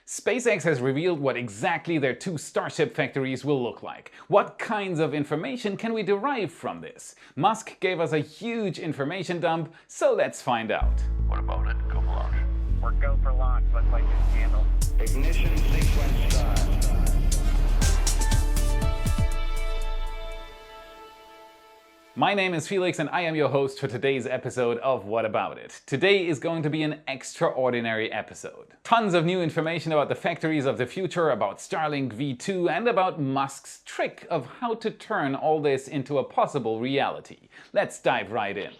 SpaceX has revealed what exactly their 2 Starship factories will look like. What kinds of information can we derive from this? Musk gave us a huge information dump, so let's find out. What about it? Go for launch. We're go for launch. Let's light this candle. Ignition sequence start. My name is Felix and I am your host for today's episode of What About It. Today is going to be an extraordinary episode. Tons of new information about the factories of the future, about Starlink V2 and about Musk's trick of how to turn all this into a possible reality. Let's dive right in.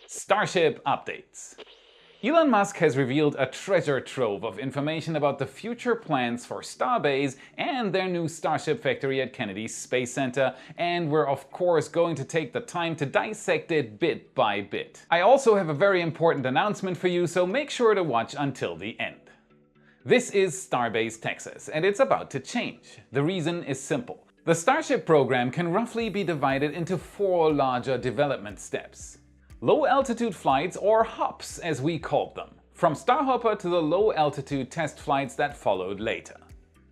Starship updates. Elon Musk has revealed a treasure trove of information about the future plans for Starbase and their new Starship factory at Kennedy's Space Center, and we're of course going to take the time to dissect it bit by bit. I also have a very important announcement for you, so make sure to watch until the end. This is Starbase, Texas, and it's about to change. The reason is simple. The Starship program can roughly be divided into 4 larger development steps. Low-altitude flights, or HOPs as we called them, from Starhopper to the low-altitude test flights that followed later.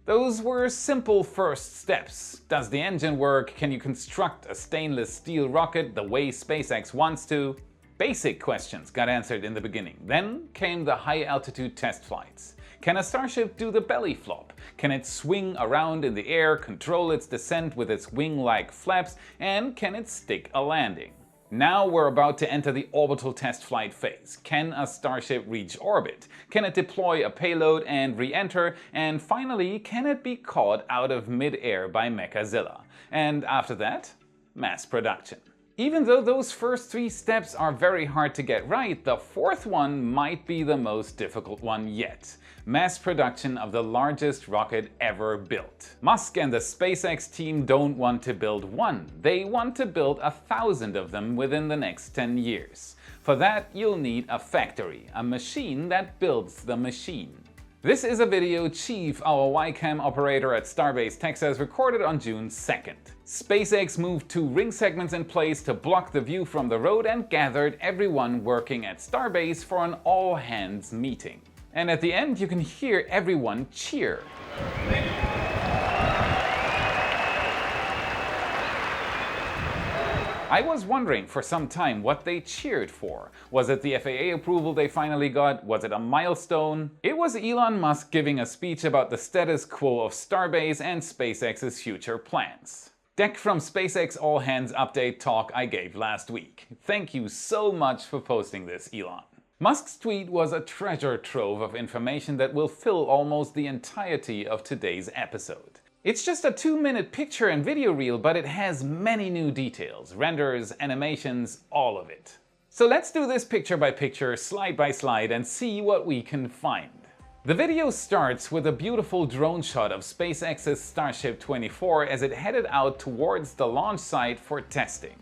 Those were simple first steps. Does the engine work? Can you construct a stainless steel rocket the way SpaceX wants to? Basic questions got answered in the beginning. Then came the high-altitude test flights. Can a Starship do the belly flop? Can it swing around in the air, control its descent with its wing-like flaps, and can it stick a landing? Now we're about to enter the orbital test flight phase. Can a Starship reach orbit? Can it deploy a payload and re-enter? And finally, can it be caught out of mid-air by Mechazilla? And after that, mass production. Even though those first 3 steps are very hard to get right, the 4th one might be the most difficult one yet. Mass production of the largest rocket ever built. Musk and the SpaceX team don't want to build one, they want to build 1,000 of them within the next 10 years. For that, you'll need a factory, a machine that builds the machine. This is a video Chief, our YCam operator at Starbase, Texas, recorded on June 2nd. SpaceX moved 2 ring segments in place to block the view from the road and gathered everyone working at Starbase for an all-hands meeting. And at the end, you can hear everyone cheer. I was wondering for some time what they cheered for. Was it the FAA approval they finally got? Was it a milestone? It was Elon Musk giving a speech about the status quo of Starbase and SpaceX's future plans. Deck from SpaceX All Hands Update talk I gave last week. Thank you so much for posting this, Elon. Musk's tweet was a treasure trove of information that will fill almost the entirety of today's episode. It's just a 2-minute picture and video reel, but it has many new details, renders, animations, all of it. So let's do this picture by picture, slide by slide, and see what we can find. The video starts with a beautiful drone shot of SpaceX's Starship 24 as it headed out towards the launch site for testing.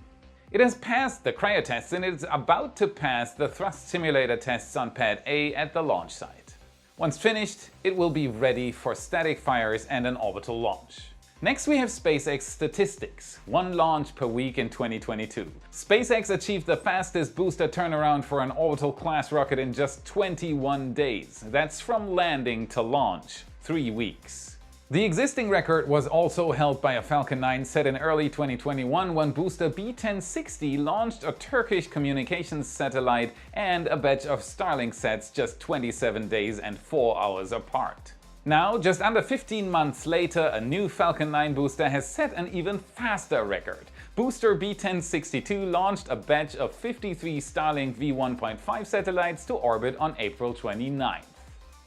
It has passed the cryo tests and it's about to pass the thrust simulator tests on pad A at the launch site. Once finished, it will be ready for static fires and an orbital launch. Next we have SpaceX statistics, 1 launch per week in 2022. SpaceX achieved the fastest booster turnaround for an orbital class rocket in just 21 days. That's from landing to launch, 3 weeks. The existing record was also held by a Falcon 9 set in early 2021 when booster B1060 launched a Turkish communications satellite and a batch of Starlink sets just 27 days and 4 hours apart. Now, just under 15 months later, a new Falcon 9 booster has set an even faster record. Booster B1062 launched a batch of 53 Starlink V1.5 satellites to orbit on April 29th.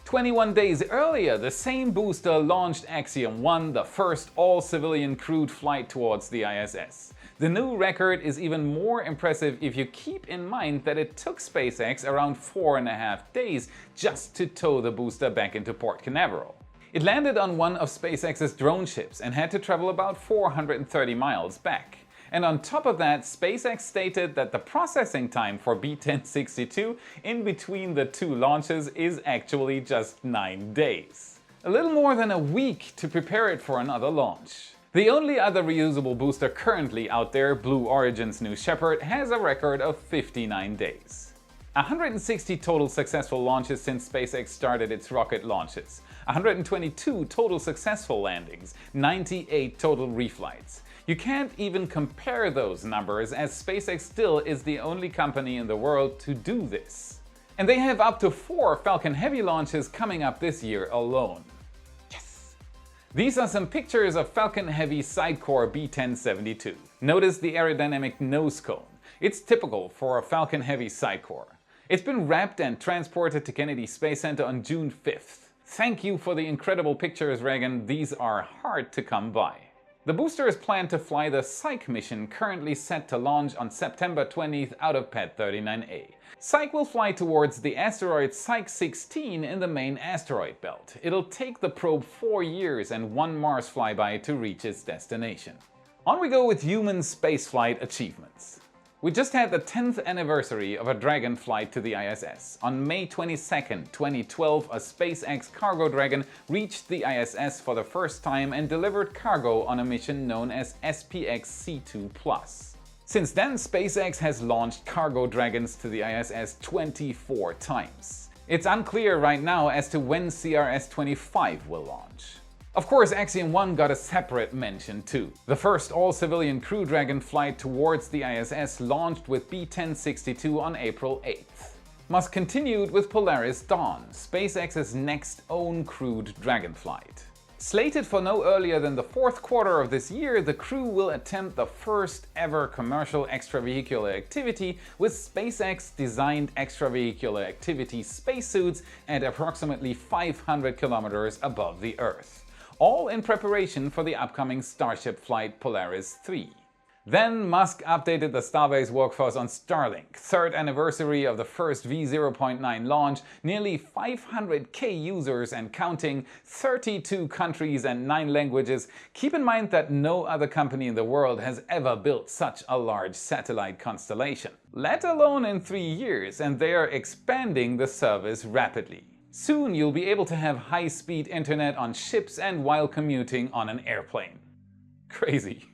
21 days earlier, the same booster launched Axiom 1, the first all-civilian crewed flight towards the ISS. The new record is even more impressive if you keep in mind that it took SpaceX around 4.5 days just to tow the booster back into Port Canaveral. It landed on one of SpaceX's drone ships and had to travel about 430 miles back. And on top of that, SpaceX stated that the processing time for B1062 in between the 2 launches is actually just 9 days. A little more than a week to prepare it for another launch. The only other reusable booster currently out there, Blue Origin's New Shepard, has a record of 59 days. 160 total successful launches since SpaceX started its rocket launches. 122 total successful landings, 98 total reflights. You can't even compare those numbers, as SpaceX still is the only company in the world to do this. And they have up to 4 Falcon Heavy launches coming up this year alone. Yes! These are some pictures of Falcon Heavy Sidecore B1072. Notice the aerodynamic nose cone. It's typical for a Falcon Heavy Sidecore. It's been wrapped and transported to Kennedy Space Center on June 5th. Thank you for the incredible pictures, Reagan. These are hard to come by. The booster is planned to fly the Psyche mission, currently set to launch on September 20th out of Pad 39A. Psyche will fly towards the asteroid Psyche 16 in the main asteroid belt. It'll take the probe 4 years and 1 Mars flyby to reach its destination. On we go with human spaceflight achievements. We just had the 10th anniversary of a Dragon flight to the ISS. On May 22, 2012, a SpaceX cargo Dragon reached the ISS for the first time and delivered cargo on a mission known as SPX-C2+. Since then, SpaceX has launched cargo Dragons to the ISS 24 times. It's unclear right now as to when CRS-25 will launch. Of course, Axiom 1 got a separate mention too. The first all-civilian Crew Dragon flight towards the ISS launched with B1062 on April 8th. Musk continued with Polaris Dawn, SpaceX's next own crewed Dragon flight. Slated for no earlier than the 4th quarter of this year, the crew will attempt the first ever commercial extravehicular activity with SpaceX-designed extravehicular activity spacesuits at approximately 500 kilometers above the Earth. All in preparation for the upcoming Starship flight Polaris 3. Then Musk updated the Starbase workforce on Starlink, 3rd anniversary of the first V0.9 launch, nearly 500k users and counting, 32 countries and 9 languages. Keep in mind that no other company in the world has ever built such a large satellite constellation, let alone in 3 years, and they are expanding the service rapidly. Soon you'll be able to have high-speed internet on ships and while commuting on an airplane. Crazy.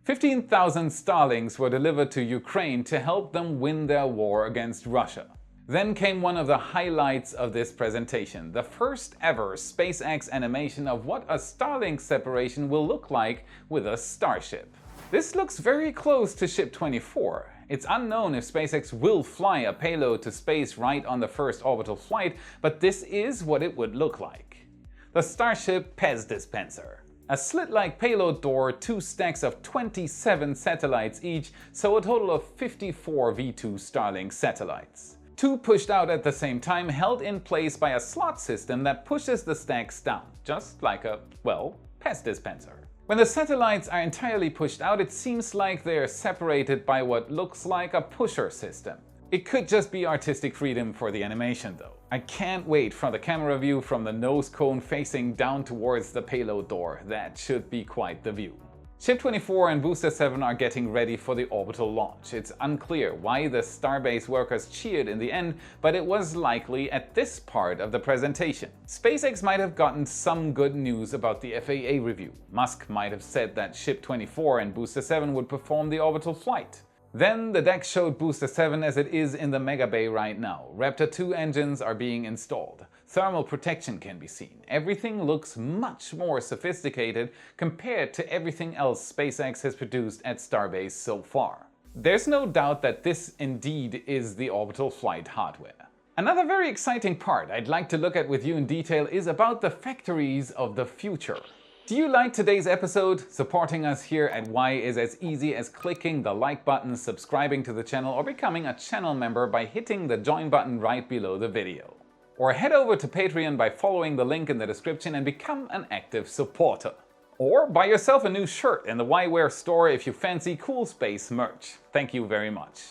15,000 Starlinks were delivered to Ukraine to help them win their war against Russia. Then came one of the highlights of this presentation, the first ever SpaceX animation of what a Starlink separation will look like with a Starship. This looks very close to Ship 24. It's unknown if SpaceX will fly a payload to space right on the first orbital flight, but this is what it would look like. The Starship Pez dispenser. A slit-like payload door, 2 stacks of 27 satellites each, so a total of 54 V2 Starlink satellites. 2 pushed out at the same time, held in place by a slot system that pushes the stacks down, just like a, well, Pez dispenser. When the satellites are entirely pushed out, it seems like they are separated by what looks like a pusher system. It could just be artistic freedom for the animation though. I can't wait for the camera view from the nose cone facing down towards the payload door. That should be quite the view. Ship 24 and Booster 7 are getting ready for the orbital launch. It's unclear why the Starbase workers cheered in the end, but it was likely at this part of the presentation. SpaceX might have gotten some good news about the FAA review. Musk might have said that Ship 24 and Booster 7 would perform the orbital flight. Then the deck showed Booster 7 as it is in the Mega Bay right now. Raptor 2 engines are being installed. Thermal protection can be seen. Everything looks much more sophisticated compared to everything else SpaceX has produced at Starbase so far. There's no doubt that this indeed is the orbital flight hardware. Another very exciting part I'd like to look at with you in detail is about the factories of the future. Do you like today's episode? Supporting us here at Y is as easy as clicking the like button, subscribing to the channel, or becoming a channel member by hitting the join button right below the video. Or head over to Patreon by following the link in the description and become an active supporter. Or buy yourself a new shirt in the YWare store if you fancy cool space merch. Thank you very much.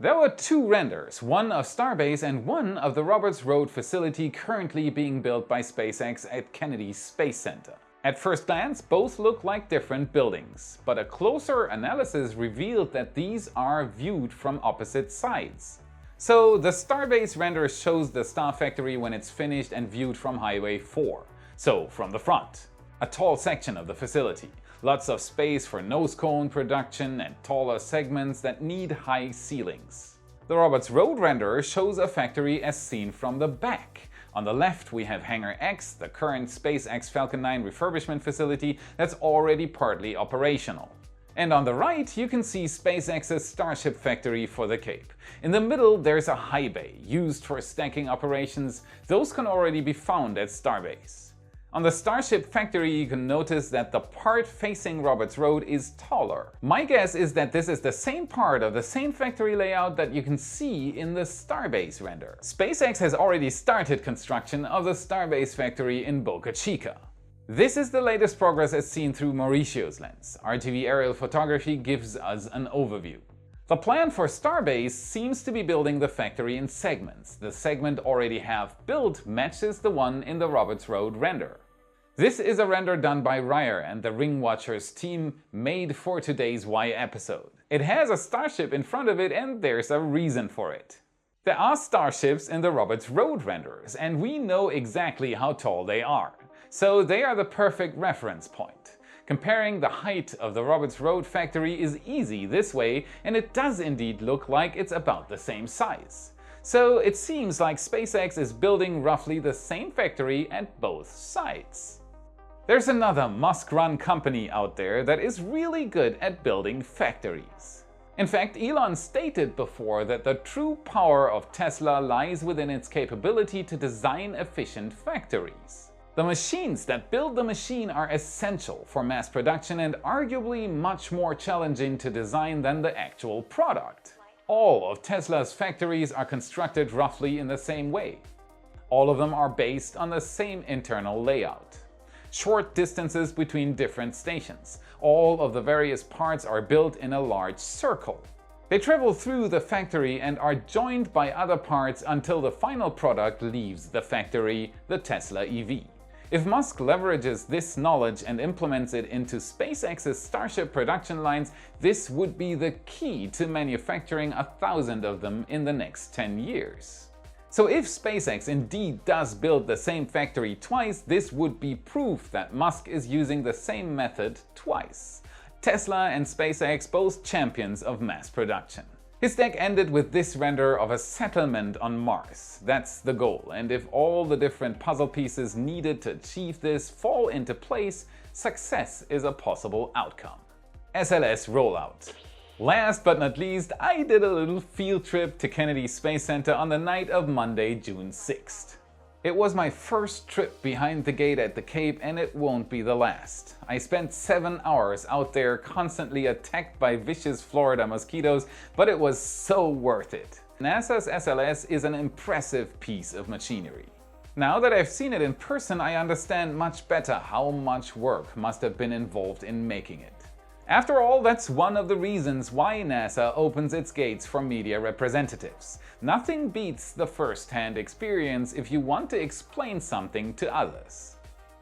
There were 2 renders, one of Starbase and one of the Roberts Road facility currently being built by SpaceX at Kennedy Space Center. At first glance, both look like different buildings, but a closer analysis revealed that these are viewed from opposite sides. So the Starbase render shows the Star Factory when it's finished and viewed from Highway 4, so from the front. A tall section of the facility, lots of space for nose cone production and taller segments that need high ceilings. The Roberts Road render shows a factory as seen from the back. On the left, we have Hangar X, the current SpaceX Falcon 9 refurbishment facility that's already partly operational. And on the right, you can see SpaceX's Starship factory for the Cape. In the middle, there's a high bay, used for stacking operations. Those can already be found at Starbase. On the Starship factory, you can notice that the part facing Roberts Road is taller. My guess is that this is the same part of the same factory layout that you can see in the Starbase render. SpaceX has already started construction of the Starbase factory in Boca Chica. This is the latest progress as seen through Mauricio's lens. RTV aerial photography gives us an overview. The plan for Starbase seems to be building the factory in segments. The segment already half built matches the one in the Roberts Road render. This is a render done by Ryer and the Ring Watchers team made for today's Y episode. It has a Starship in front of it and there's a reason for it. There are Starships in the Roberts Road renders and we know exactly how tall they are. So they are the perfect reference point. Comparing the height of the Roberts Road factory is easy this way and it does indeed look like it's about the same size. So it seems like SpaceX is building roughly the same factory at both sites. There's another Musk-run company out there that is really good at building factories. In fact, Elon stated before that the true power of Tesla lies within its capability to design efficient factories. The machines that build the machine are essential for mass production and arguably much more challenging to design than the actual product. All of Tesla's factories are constructed roughly in the same way. All of them are based on the same internal layout. Short distances between different stations. All of the various parts are built in a large circle. They travel through the factory and are joined by other parts until the final product leaves the factory, the Tesla EV. If Musk leverages this knowledge and implements it into SpaceX's Starship production lines, this would be the key to manufacturing 1,000 of them in the next 10 years. So if SpaceX indeed does build the same factory twice, this would be proof that Musk is using the same method twice. Tesla and SpaceX both champions of mass production. His deck ended with this render of a settlement on Mars. That's the goal, and if all the different puzzle pieces needed to achieve this fall into place, success is a possible outcome. SLS rollout. Last but not least, I did a little field trip to Kennedy Space Center on the night of Monday, June 6th. It was my first trip behind the gate at the Cape and it won't be the last. I spent 7 hours out there constantly attacked by vicious Florida mosquitoes, but it was so worth it. NASA's SLS is an impressive piece of machinery. Now that I've seen it in person, I understand much better how much work must have been involved in making it. After all, that's one of the reasons why NASA opens its gates for media representatives. Nothing beats the first-hand experience if you want to explain something to others.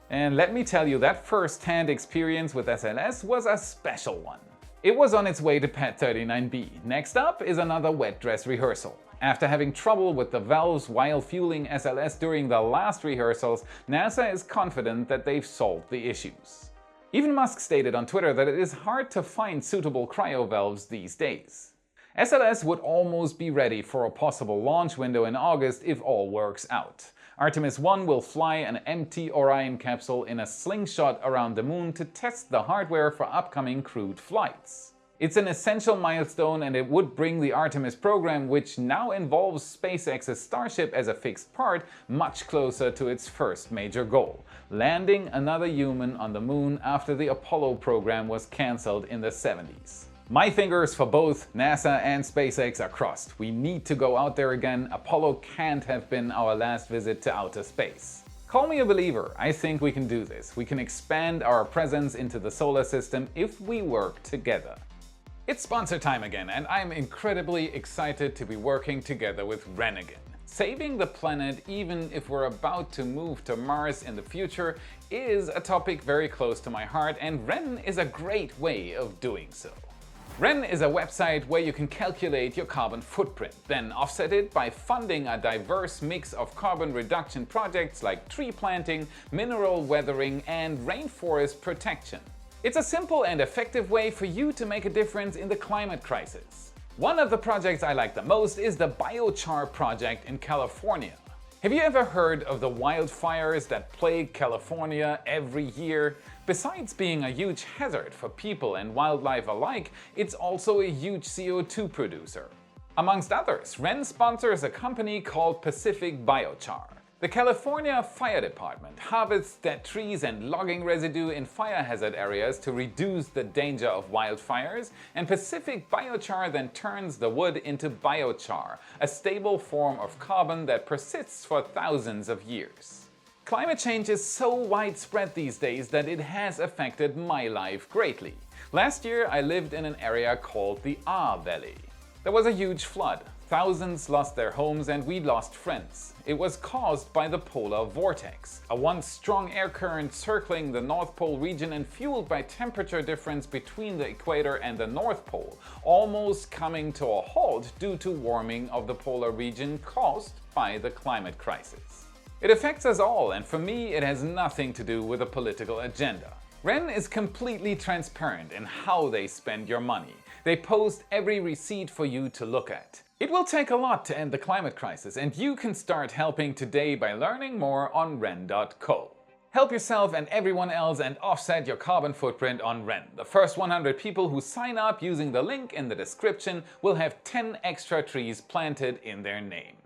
And let me tell you, that first-hand experience with SLS was a special one. It was on its way to Pad 39B. Next up is another wet dress rehearsal. After having trouble with the valves while fueling SLS during the last rehearsals, NASA is confident that they've solved the issues. Even Musk stated on Twitter that it is hard to find suitable cryo valves these days. SLS would almost be ready for a possible launch window in August if all works out. Artemis 1 will fly an empty Orion capsule in a slingshot around the moon to test the hardware for upcoming crewed flights. It's an essential milestone and it would bring the Artemis program, which now involves SpaceX's Starship as a fixed part, much closer to its first major goal: landing another human on the moon after the Apollo program was cancelled in the 70s. My fingers for both NASA and SpaceX are crossed. We need to go out there again. Apollo can't have been our last visit to outer space. Call me a believer, I think we can do this. We can expand our presence into the solar system if we work together. It's sponsor time again, and I'm incredibly excited to be working together with Ren again. Saving the planet, even if we're about to move to Mars in the future, is a topic very close to my heart, and Ren is a great way of doing so. Ren is a website where you can calculate your carbon footprint, then offset it by funding a diverse mix of carbon reduction projects like tree planting, mineral weathering, and rainforest protection. It's a simple and effective way for you to make a difference in the climate crisis. One of the projects I like the most is the biochar project in California. Have you ever heard of the wildfires that plague California every year? Besides being a huge hazard for people and wildlife alike, it's also a huge CO2 producer. Amongst others, Ren sponsors a company called Pacific Biochar. The California Fire Department harvests dead trees and logging residue in fire hazard areas to reduce the danger of wildfires, and Pacific Biochar then turns the wood into biochar, a stable form of carbon that persists for thousands of years. Climate change is so widespread these days that it has affected my life greatly. Last year I lived in an area called the R Valley. There was a huge flood. Thousands lost their homes and we lost friends. It was caused by the polar vortex, a once strong air current circling the North Pole region and fueled by temperature difference between the equator and the North Pole, almost coming to a halt due to warming of the polar region caused by the climate crisis. It affects us all, and for me it has nothing to do with a political agenda. Ren is completely transparent in how they spend your money. They post every receipt for you to look at. It will take a lot to end the climate crisis, and you can start helping today by learning more on Ren.co. Help yourself and everyone else and offset your carbon footprint on Ren. The first 100 people who sign up using the link in the description will have 10 extra trees planted in their name.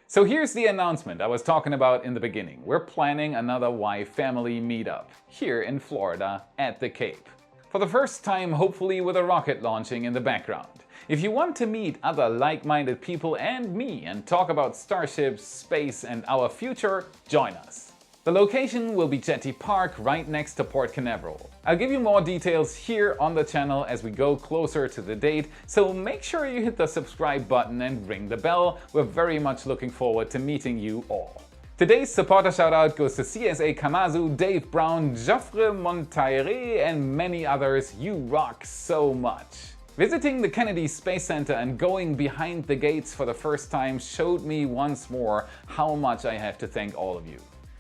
So here's the announcement I was talking about in the beginning. We're planning another Y family meetup here in Florida at the Cape. For the first time, hopefully with a rocket launching in the background. If you want to meet other like-minded people and me and talk about starships, space and our future, join us. The location will be Jetty Park right next to Port Canaveral. I'll give you more details here on the channel as we go closer to the date, so make sure you hit the subscribe button and ring the bell. We're very much looking forward to meeting you all. Today's supporter shoutout goes to CSA Kamazu, Dave Brown, Joffre Montaire and many others. You rock so much! Visiting the Kennedy Space Center and going behind the gates for the first time showed me once more how much I have to thank all of you.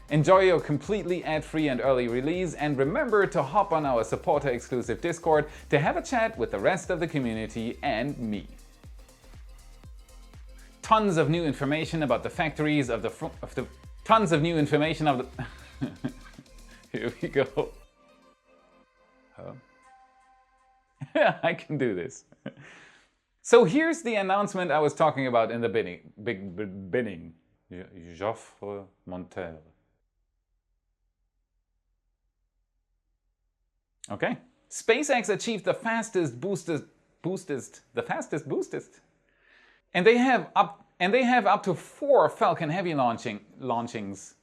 Enjoy your completely ad-free and early release, and remember to hop on our supporter-exclusive Discord to have a chat with the rest of the community and me. Tons of new information about the factories of the tons of new information of the Here we go. I can do this. So here's the announcement I was talking about in the beginning. Joffre Montaire. Okay. SpaceX achieved the fastest boostest. And they have up to 4 Falcon Heavy launchings